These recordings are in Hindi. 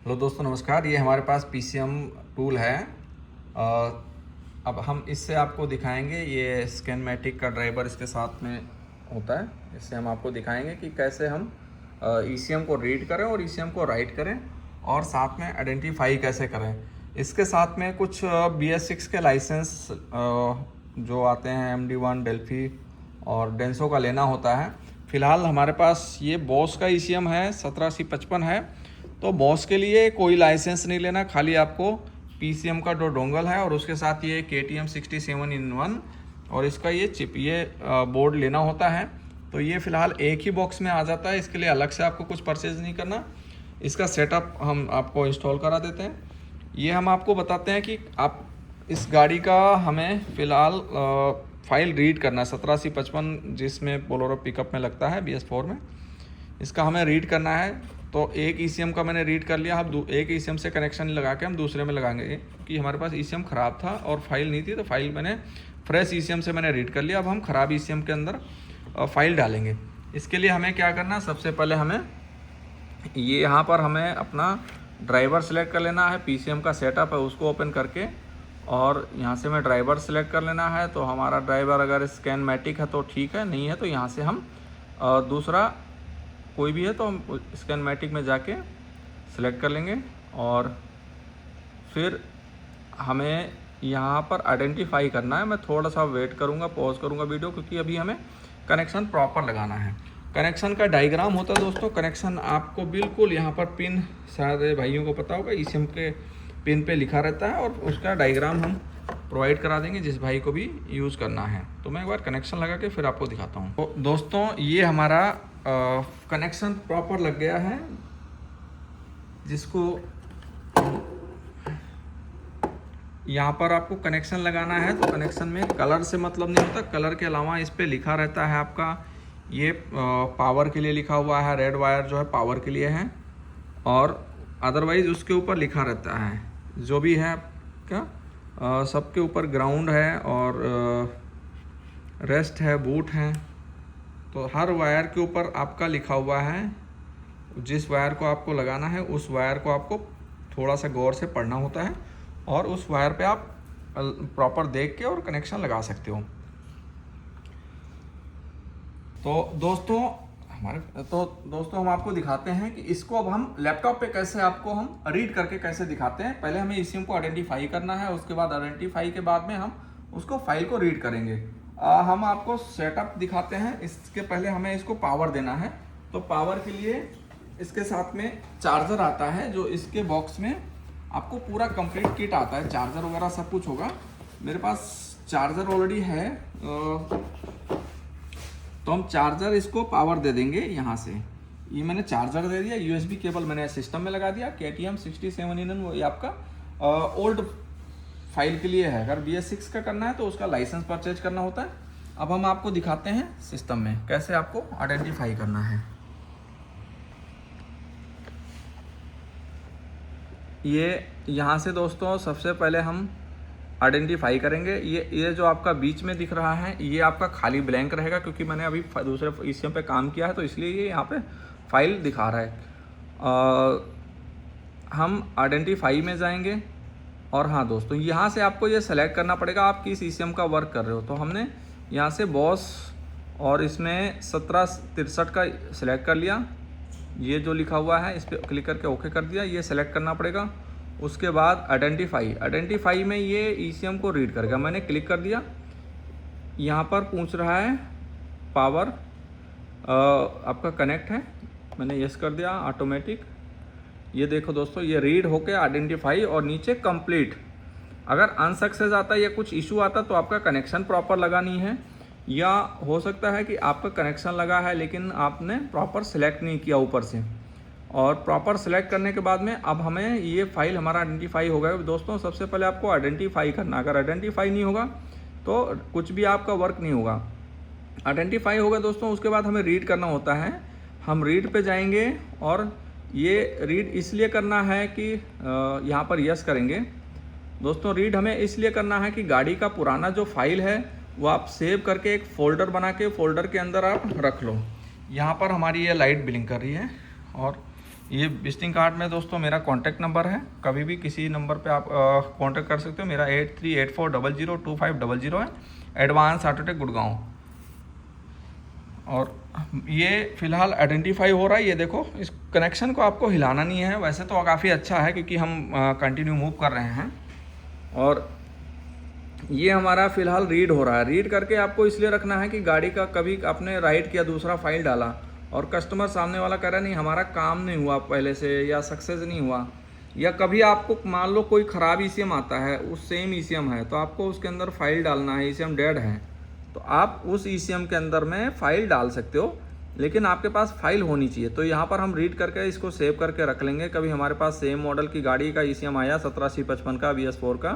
हेलो दोस्तों, नमस्कार। ये हमारे पास PCM टूल है। अब हम इससे आपको दिखाएंगे, ये स्कैनमेटिक का ड्राइवर इसके साथ में होता है। इससे हम आपको दिखाएंगे कि कैसे हम ECM को रीड करें और ECM को राइट करें और साथ में आइडेंटिफाई कैसे करें। इसके साथ में कुछ BS6 के लाइसेंस जो आते हैं MD1, डेल्फी और डेंसो का लेना होता है। फ़िलहाल हमारे पास ये बॉस का ECM है, 17C55 है। तो बॉस के लिए कोई लाइसेंस नहीं लेना, खाली आपको PCM का जो डोंगल है और उसके साथ ये KTM 67-in-1 और इसका ये चिप, ये बोर्ड लेना होता है। तो ये फ़िलहाल एक ही बॉक्स में आ जाता है, इसके लिए अलग से आपको कुछ परचेज़ नहीं करना। इसका सेटअप हम आपको इंस्टॉल करा देते हैं। ये हम आपको बताते हैं कि आप इस गाड़ी का हमें फ़िलहाल फाइल रीड करना है 17C55, जिसमें बोलेरो पिकअप में लगता है BS4 में। इसका हमें रीड करना है। तो एक ECM का मैंने रीड कर लिया। अब एक ECM से कनेक्शन लगा के हम दूसरे में लगाएंगे, कि हमारे पास ECM ख़राब था और फाइल नहीं थी, तो फाइल मैंने फ्रेश ECM से मैंने रीड कर लिया। अब हम ख़राब ECM के अंदर फाइल डालेंगे। इसके लिए हमें क्या करना है, सबसे पहले हमें ये यहाँ पर हमें अपना ड्राइवर सेलेक्ट कर लेना है। PCM का सेटअप है उसको ओपन करके, और यहाँ से हमें ड्राइवर सेलेक्ट कर लेना है। तो हमारा ड्राइवर अगर स्कैनमेटिक है तो ठीक है, नहीं है तो यहाँ से हम दूसरा कोई भी है तो हम स्कैनमेटिक में जाके सिलेक्ट कर लेंगे। और फिर हमें यहाँ पर आइडेंटिफाई करना है। मैं थोड़ा सा वेट करूँगा, पॉज करूँगा वीडियो, क्योंकि अभी हमें कनेक्शन प्रॉपर लगाना है। कनेक्शन का डायग्राम होता है दोस्तों। कनेक्शन आपको बिल्कुल यहाँ पर पिन, सारे भाइयों को पता होगा, ECM के पिन पे लिखा रहता है और उसका डायग्राम हम प्रोवाइड करा देंगे जिस भाई को भी यूज़ करना है। तो मैं एक बार कनेक्शन लगा के फिर आपको दिखाता हूँ। तो दोस्तों, ये हमारा कनेक्शन प्रॉपर लग गया है, जिसको यहाँ पर आपको कनेक्शन लगाना है। तो कनेक्शन में कलर से मतलब नहीं होता, कलर के अलावा इस पे लिखा रहता है आपका, ये पावर के लिए लिखा हुआ है। रेड वायर जो है पावर के लिए है, और अदरवाइज़ उसके ऊपर लिखा रहता है जो भी है आपका। सबके ऊपर ग्राउंड है और रेस्ट है, बूट है। तो हर वायर के ऊपर आपका लिखा हुआ है। जिस वायर को आपको लगाना है उस वायर को आपको थोड़ा सा गौर से पढ़ना होता है, और उस वायर पे आप प्रॉपर देख के और कनेक्शन लगा सकते हो। तो दोस्तों हम आपको दिखाते हैं कि इसको अब हम लैपटॉप पे कैसे आपको हम रीड करके कैसे दिखाते हैं। पहले हमें ECM को आइडेंटिफाई करना है, उसके बाद आइडेंटिफाई के बाद में हम उसको फाइल को रीड करेंगे। हम आपको सेटअप दिखाते हैं। इसके पहले हमें इसको पावर देना है। तो पावर के लिए इसके साथ में चार्जर आता है, जो इसके बॉक्स में आपको पूरा कंप्लीट किट आता है। चार्जर वगैरह सब कुछ होगा। मेरे पास चार्जर ऑलरेडी है, तो हम चार्जर इसको पावर दे देंगे यहाँ से। ये मैंने चार्जर दे दिया, USB केबल मैंने सिस्टम में लगा दिया। KTM 67-in-1 वो ये आपका ओल्ड फाइल के लिए है। अगर BS6 का करना है तो उसका लाइसेंस परचेज करना होता है। अब हम आपको दिखाते हैं सिस्टम में कैसे आपको आइडेंटिफाई करना है। ये यहाँ से दोस्तों सबसे पहले हम आइडेंटिफाई करेंगे। ये जो आपका बीच में दिख रहा है, ये आपका खाली ब्लैंक रहेगा, क्योंकि मैंने अभी दूसरे ECM पे काम किया है, तो इसलिए ये यहाँ पे फाइल दिखा रहा है। हम आइडेंटिफाई में जाएंगे, और हाँ दोस्तों, यहाँ से आपको ये सेलेक्ट करना पड़ेगा आप किस ECM का वर्क कर रहे हो। तो हमने यहाँ से बॉस और इसमें 1763 का सिलेक्ट कर लिया। ये जो लिखा हुआ है इस पर क्लिक करके ओके कर दिया, ये सेलेक्ट करना पड़ेगा। उसके बाद आइडेंटिफाई में ये ECM को रीड करेगा। मैंने क्लिक कर दिया। यहाँ पर पूछ रहा है पावर आपका कनेक्ट है, मैंने यस कर दिया ऑटोमेटिक। ये देखो दोस्तों, ये रीड होके आइडेंटिफाई और नीचे कंप्लीट। अगर अनसक्सेस आता है या कुछ इशू आता तो आपका कनेक्शन प्रॉपर लगा नहीं है, या हो सकता है कि आपका कनेक्शन लगा है लेकिन आपने प्रॉपर सेलेक्ट नहीं किया ऊपर से। और प्रॉपर सेलेक्ट करने के बाद में अब हमें ये फाइल हमारा आइडेंटिफाई हो गया। दोस्तों, सबसे पहले आपको आइडेंटिफाई करना। अगर आइडेंटिफाई नहीं होगा तो कुछ भी आपका वर्क नहीं होगा। आइडेंटिफाई होगा दोस्तों, उसके बाद हमें रीड करना होता है। हम रीड पे जाएंगे, और ये रीड इसलिए करना है कि यहाँ पर यस करेंगे। दोस्तों, रीड हमें इसलिए करना है कि गाड़ी का पुराना जो फाइल है वो आप सेव करके एक फ़ोल्डर बना के फ़ोल्डर के अंदर आप रख लो। यहाँ पर हमारी ये लाइट ब्लिंक कर रही है, और ये विजिटिंग कार्ड में दोस्तों मेरा कॉन्टैक्ट नंबर है, कभी भी किसी नंबर पे आप कॉन्टैक्ट कर सकते हो। मेरा 8384002500 है, एडवांस ऑटोटेक गुड़गांव। और ये फ़िलहाल आइडेंटिफाई हो रहा है, ये देखो इस कनेक्शन को आपको हिलाना नहीं है। वैसे तो काफ़ी अच्छा है क्योंकि हम कंटिन्यू मूव कर रहे हैं। और ये हमारा फ़िलहाल रीड हो रहा है। रीड करके आपको इसलिए रखना है कि गाड़ी का कभी आपने राइट किया, दूसरा फाइल डाला और कस्टमर सामने वाला कह रहा नहीं हमारा काम नहीं हुआ पहले से या सक्सेस नहीं हुआ, या कभी आपको मान लो कोई ख़राब ईसीएम आता है, उस सेम ईसीएम है तो आपको उसके अंदर फाइल डालना है, ईसीएम डेड है तो आप उस ईसीएम के अंदर में फ़ाइल डाल सकते हो, लेकिन आपके पास फाइल होनी चाहिए। तो यहाँ पर हम रीड करके इसको सेव करके रख लेंगे। कभी हमारे पास सेम मॉडल की गाड़ी का ईसीएम आया 17C55 का BS4 का,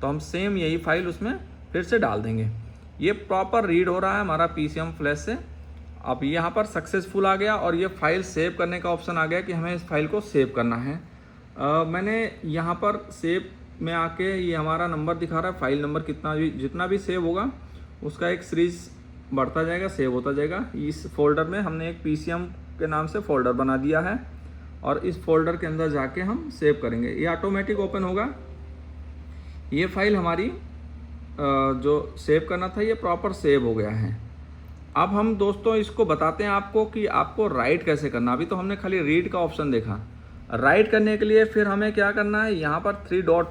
तो हम सेम यही फाइल उसमें फिर से डाल देंगे। ये प्रॉपर रीड हो रहा है हमारा PCM फ्लैश से। अब यहाँ पर सक्सेसफुल आ गया और ये फाइल सेव करने का ऑप्शन आ गया कि हमें इस फाइल को सेव करना है। मैंने यहाँ पर सेव में आके ये हमारा नंबर दिखा रहा है, फाइल नंबर जितना भी सेव होगा उसका एक सीरीज बढ़ता जाएगा, सेव होता जाएगा। इस फोल्डर में हमने एक PCM के नाम से फ़ोल्डर बना दिया है और इस फोल्डर के अंदर जाके हम सेव करेंगे। ये ऑटोमेटिक ओपन होगा। ये फाइल हमारी जो सेव करना था ये प्रॉपर सेव हो गया है। अब हम दोस्तों इसको बताते हैं आपको कि आपको राइट कैसे करना। अभी तो हमने खाली रीड का ऑप्शन देखा। राइट करने के लिए फिर हमें क्या करना है, यहाँ पर 3 डॉट,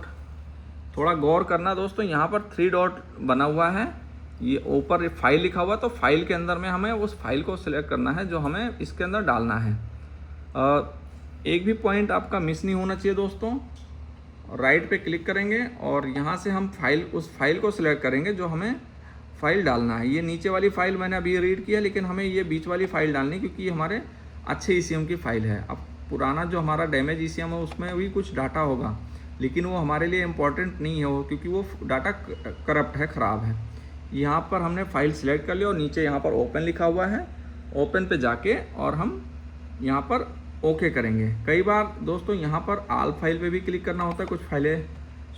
थोड़ा गौर करना दोस्तों, यहाँ पर 3 डॉट बना हुआ है, ये ऊपर फाइल लिखा हुआ, तो फाइल के अंदर में हमें उस फाइल को सिलेक्ट करना है जो हमें इसके अंदर डालना है। एक भी पॉइंट आपका मिस नहीं होना चाहिए दोस्तों। राइट पे क्लिक करेंगे और यहाँ से हम उस फाइल को सिलेक्ट करेंगे जो हमें फाइल डालना है। ये नीचे वाली फाइल मैंने अभी रीड किया, लेकिन हमें ये बीच वाली फाइल डालनी क्योंकि ये हमारे अच्छे ईसीएम की फ़ाइल है। अब पुराना जो हमारा डैमेज ईसीएम है उसमें भी कुछ डाटा होगा, लेकिन वो हमारे लिए इम्पॉर्टेंट नहीं है वो, क्योंकि वो डाटा करप्ट है, ख़राब है। यहाँ पर हमने फ़ाइल सिलेक्ट कर लिया और नीचे यहाँ पर ओपन लिखा हुआ है, ओपन पे जाके और हम यहाँ पर ओके करेंगे। कई बार दोस्तों यहाँ पर आल फाइल पे भी क्लिक करना होता है, कुछ फाइलें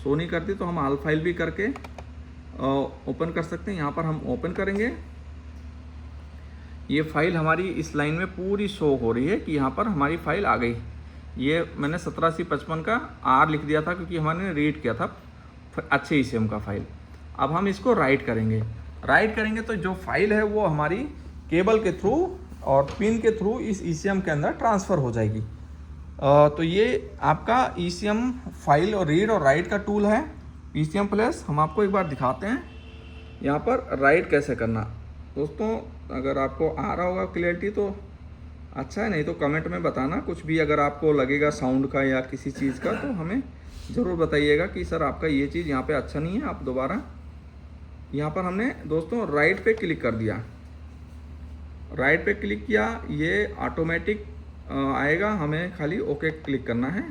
शो नहीं करती तो हम आल फाइल भी करके ओपन कर सकते हैं। यहाँ पर हम ओपन करेंगे। ये फाइल हमारी इस लाइन में पूरी शो हो रही है कि यहाँ पर हमारी फाइल आ गई। ये मैंने 17C55 का R लिख दिया था क्योंकि हमने रीड किया था अच्छे ईसीएम का फाइल। अब हम इसको राइट करेंगे। राइट करेंगे तो जो फाइल है वो हमारी केबल के थ्रू और पिन के थ्रू इस ईसीएम के अंदर ट्रांसफ़र हो जाएगी। तो ये आपका ईसीएम फाइल और रीड और राइट का टूल है PCM फ्लैश। हम आपको एक बार दिखाते हैं यहाँ पर राइट कैसे करना। दोस्तों अगर आपको आ रहा होगा क्लियरिटी तो अच्छा है, नहीं तो कमेंट में बताना। कुछ भी अगर आपको लगेगा साउंड का या किसी चीज़ का तो हमें ज़रूर बताइएगा कि सर आपका ये चीज़ यहाँ पे अच्छा नहीं है, आप दोबारा। यहाँ पर हमने दोस्तों राइट पे क्लिक कर दिया। राइट पे क्लिक किया, ये ऑटोमेटिक आएगा, हमें खाली ओके क्लिक करना है।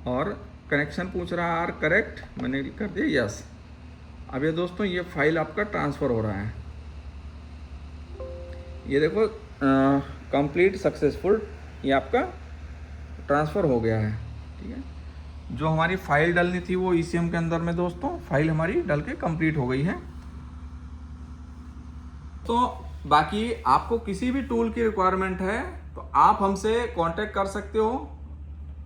और कनेक्शन पूछ रहा है आर करेक्ट, मैंने कर दिया यस। अब ये दोस्तों ये फाइल आपका ट्रांसफ़र हो रहा है। ये देखो कंप्लीट सक्सेसफुल, ये आपका ट्रांसफ़र हो गया है। ठीक है, जो हमारी फ़ाइल डलनी थी वो ईसीएम के अंदर में दोस्तों फाइल हमारी डल के कंप्लीट हो गई है। तो बाकी आपको किसी भी टूल की रिक्वायरमेंट है तो आप हमसे कांटेक्ट कर सकते हो।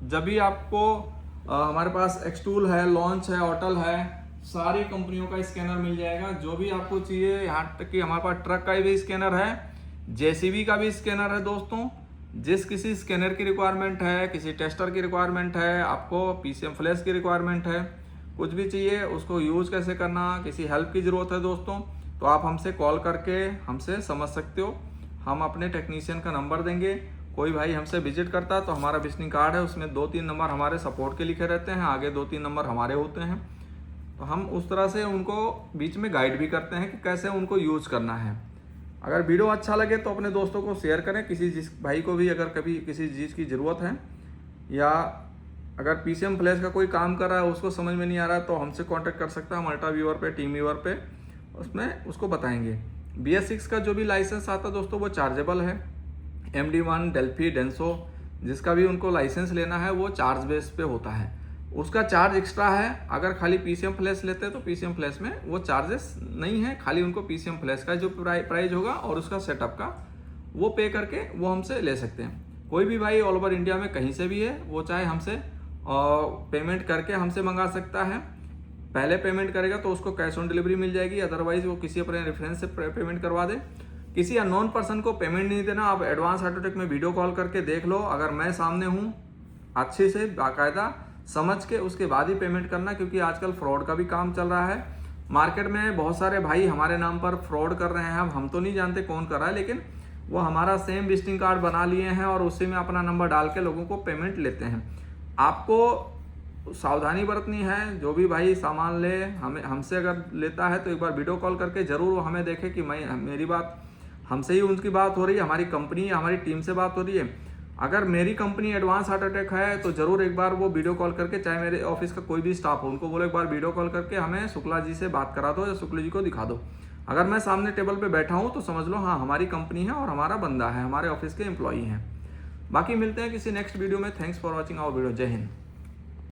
जब भी आपको हमारे पास एक्सटूल है, लॉन्च है, ऑटल है, सारी कंपनियों का स्कैनर मिल जाएगा। जो भी आपको चाहिए, यहाँ तक कि हमारे पास ट्रक का भी स्कैनर है, जेसीबी का भी स्कैनर है दोस्तों। जिस किसी स्कैनर की रिक्वायरमेंट है, किसी टेस्टर की रिक्वायरमेंट है, आपको PCM फ्लैश की रिक्वायरमेंट है, कुछ भी चाहिए, उसको यूज़ कैसे करना, किसी हेल्प की ज़रूरत है दोस्तों, तो आप हमसे कॉल करके हमसे समझ सकते हो। हम अपने टेक्नीशियन का नंबर देंगे। कोई भाई हमसे विजिट करता है तो हमारा विजिटिंग कार्ड है, उसमें 2-3 नंबर हमारे सपोर्ट के लिखे रहते हैं, आगे 2-3 नंबर हमारे होते हैं। तो हम उस तरह से उनको बीच में गाइड भी करते हैं कि कैसे उनको यूज़ करना है। अगर वीडियो अच्छा लगे तो अपने दोस्तों को शेयर करें। जिस भाई को भी अगर कभी किसी चीज़ की ज़रूरत है या अगर PCM फ्लैश का कोई काम कर रहा है उसको समझ में नहीं आ रहा है तो हमसे कांटेक्ट कर सकता है। हम अल्ट्रा व्यूअर पे, टीम व्यूअर पे उसमें उसको बताएंगे। BS6 का जो भी लाइसेंस आता है दोस्तों वो चार्जेबल है। MD1, डेल्फी, डेंसो जिसका भी उनको लाइसेंस लेना है वो चार्ज बेस पे होता है, उसका चार्ज एक्स्ट्रा है। अगर खाली PCM फ्लैश लेते हैं तो PCM फ्लैश में वो चार्जेस नहीं है, खाली उनको PCM फ्लैश का जो प्राइस होगा और उसका सेटअप का वो पे करके वो हमसे ले सकते हैं। कोई भी भाई ऑल ओवर इंडिया में कहीं से भी है, वो चाहे हमसे पेमेंट करके हमसे मंगा सकता है। पहले पेमेंट करेगा तो उसको कैश ऑन डिलीवरी मिल जाएगी, अदरवाइज वो किसी अपने रेफरेंस से पेमेंट करवा दे। किसी अननोन पर्सन को पेमेंट नहीं देना। आप एडवांस ऑटोटेक में वीडियो कॉल करके देख लो, अगर मैं सामने हूँ अच्छे से बाकायदा समझ के उसके बाद ही पेमेंट करना, क्योंकि आजकल फ्रॉड का भी काम चल रहा है। मार्केट में बहुत सारे भाई हमारे नाम पर फ्रॉड कर रहे हैं। अब हम तो नहीं जानते कौन कर रहा है, लेकिन वो हमारा सेम विजिटिंग कार्ड बना लिए हैं और उसी में अपना नंबर डाल के लोगों को पेमेंट लेते हैं। आपको सावधानी बरतनी है। जो भी भाई सामान ले हमसे अगर लेता है तो एक बार वीडियो कॉल करके ज़रूर वो हमें देखे कि मेरी बात हमसे ही उनकी बात हो रही है, हमारी कंपनी या हमारी टीम से बात हो रही है। अगर मेरी कंपनी एडवांस ऑटोटेक है तो ज़रूर एक बार वो वीडियो कॉल करके, चाहे मेरे ऑफिस का कोई भी स्टाफ हो, उनको बोलो एक बार वीडियो कॉल करके हमें शुक्ला जी से बात करा दो या शुक्ला जी को दिखा दो। अगर मैं सामने टेबल पे बैठा हूँ तो समझ लो हाँ हमारी कंपनी है और हमारा बंदा है, हमारे ऑफिस के एम्प्लॉई हैं। बाकी मिलते हैं किसी नेक्स्ट वीडियो में। Thanks for watching our video. जय हिंद।